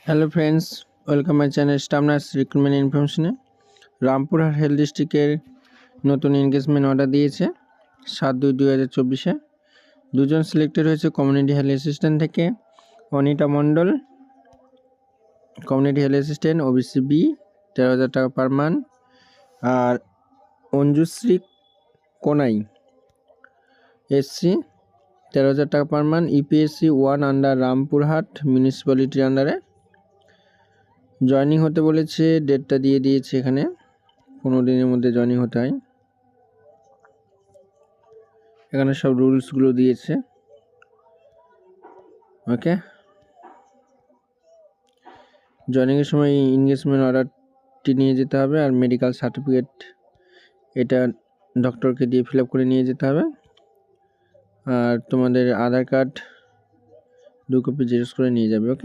Hello friends, welcome my channel staff nurse recruitment ইনফরমেশনে। Rampurhat health ডিস্ট্রিক্টের নতুন এনগেজমেন্ট অর্ডার দিয়েছে 7/2/2024-এ। দুজন সিলেক্টেড হয়েছে কমিউনিটি হেলথ অ্যাসিস্ট্যান্ট থেকে। Anita Mondal, community health assistant, OBC B, 13,000 টাকা পার মান্থ। আর অঞ্জুশ্রী কোনাই, এসসি, 13,000 টাকা পার মান্থ, ইপিএসসি 1 আন্ডার রামপুরহাট মিউনিসিপ্যালিটির আন্ডারে। জয়নিং হতে বলেছে, ডেটটা দিয়ে দিয়েছে এখানে, 15 দিনের মধ্যে জয়নিং হতে হয়। এখানে সব রুলসগুলো দিয়েছে। ওকে, জয়নিংয়ের সময় এনগেজমেন্ট অর্ডারটি নিয়ে যেতে হবে, আর মেডিকেল সার্টিফিকেট এটা ডক্টরকে দিয়ে ফিল আপ করে নিয়ে যেতে হবে। আর তোমাদের আধার কার্ড 2 কপি জেরক্স করে নিয়ে যাবে। ওকে।